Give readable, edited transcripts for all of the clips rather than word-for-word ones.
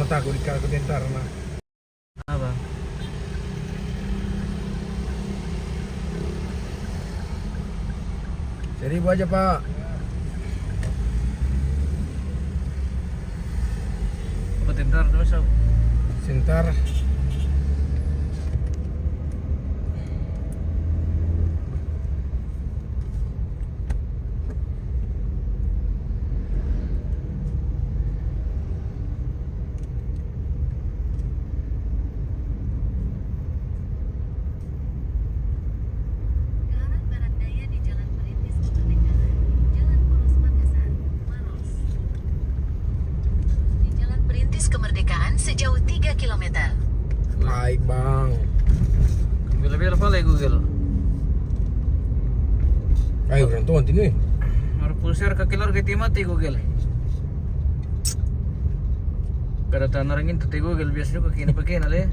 takut dikagak ntar mah. Apa? Jadi ibu aja Pak. Apa tentar terus apa? Sebentar. Kemerdekaan sejauh 3 km. Baik Bang. Bila-bila pala Google. Ayo beruntung ini. Mar pulsar kakilar kay mati Google. Kada tanarangin tuti Google biasa ko pakai nale.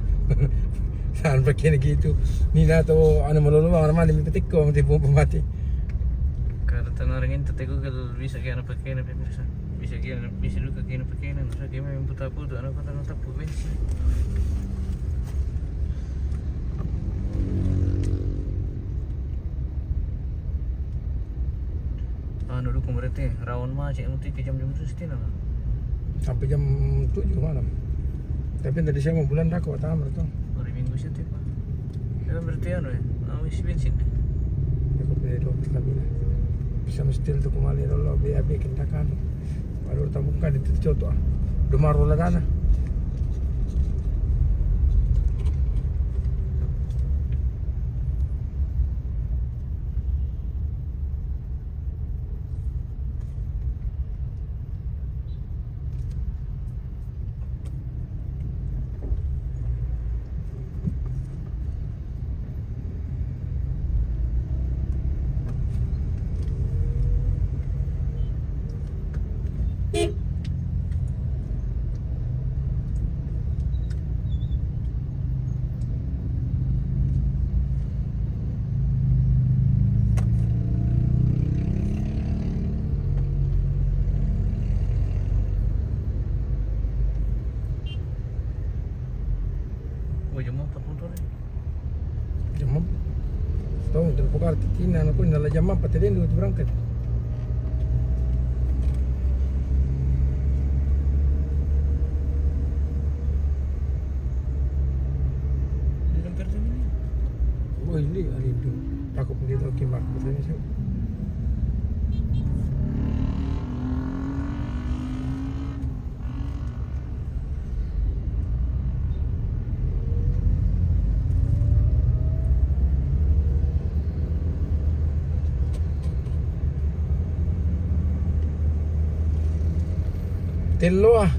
Saan pakai gitu. Nina to ano maluluwang naman lipitik ko mati pumati. Kada tanarangin tuti Google bisa kaya pakai na bisa. Bisa kaya bisa lu kaya pakai na sa kaya may puta-puto ano kata tapu bensin. Anu dulu berarti rawan macet nanti ke jam-jam sustin apa? Sampai jam 7 malam. Tapi tadi saya mau bulan dah kok tamar tuh. Hari Minggu sih tiba. Ya berarti anu ya, isi bensin. Aku pilih 12 kami lah. Bisa mestil tuh kemali dulu BAB kita kan. Baru tamukan di contoh. Demar ulah dana. Oh jam 4 motor ya. Jam 4. Tahu terpukar titina aku nala jam 4 tadi itu berangkat. Di dalam kerja ini. Oh ini hari itu. Takut begitu kimak katanya sih. Telo ah.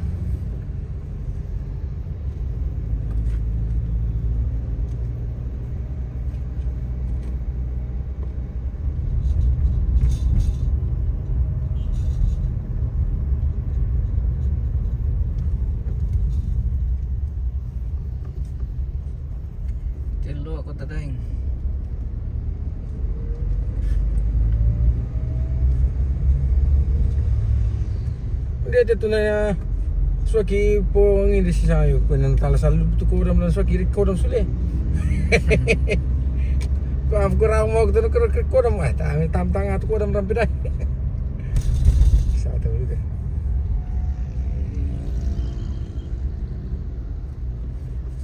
Telo ako tadaing. Dia tu na swaki po ang hindi sayo ko nang tala sa luto ko ram lang swaki ko ram sule. Ko am ko ram mo ko ram ay tam tang at ko ram piday. Sa ta ulit.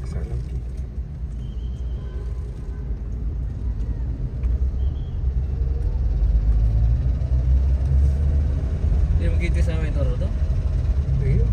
Salam ki. Yung kita sa amin toro to. Iya.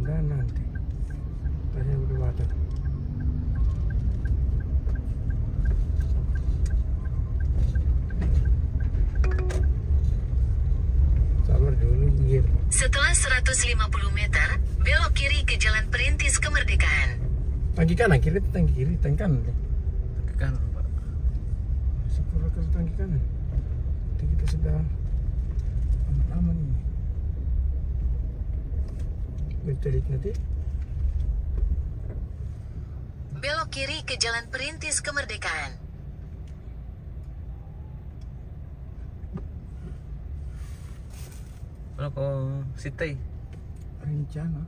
Dan nanti tanya berdebatan. Sabar dulu, gir. Setelah 150 meter, belok kiri ke Jalan Perintis Kemerdekaan. Tangki kanan, kiri, tangki kanan. Ke kanan Pak. Syukur ke tangki kanan. Jadi kita sudah aman ini. Bertelit nanti. Belok kiri ke Jalan Perintis Kemerdekaan. Kalau kau sitai Rencana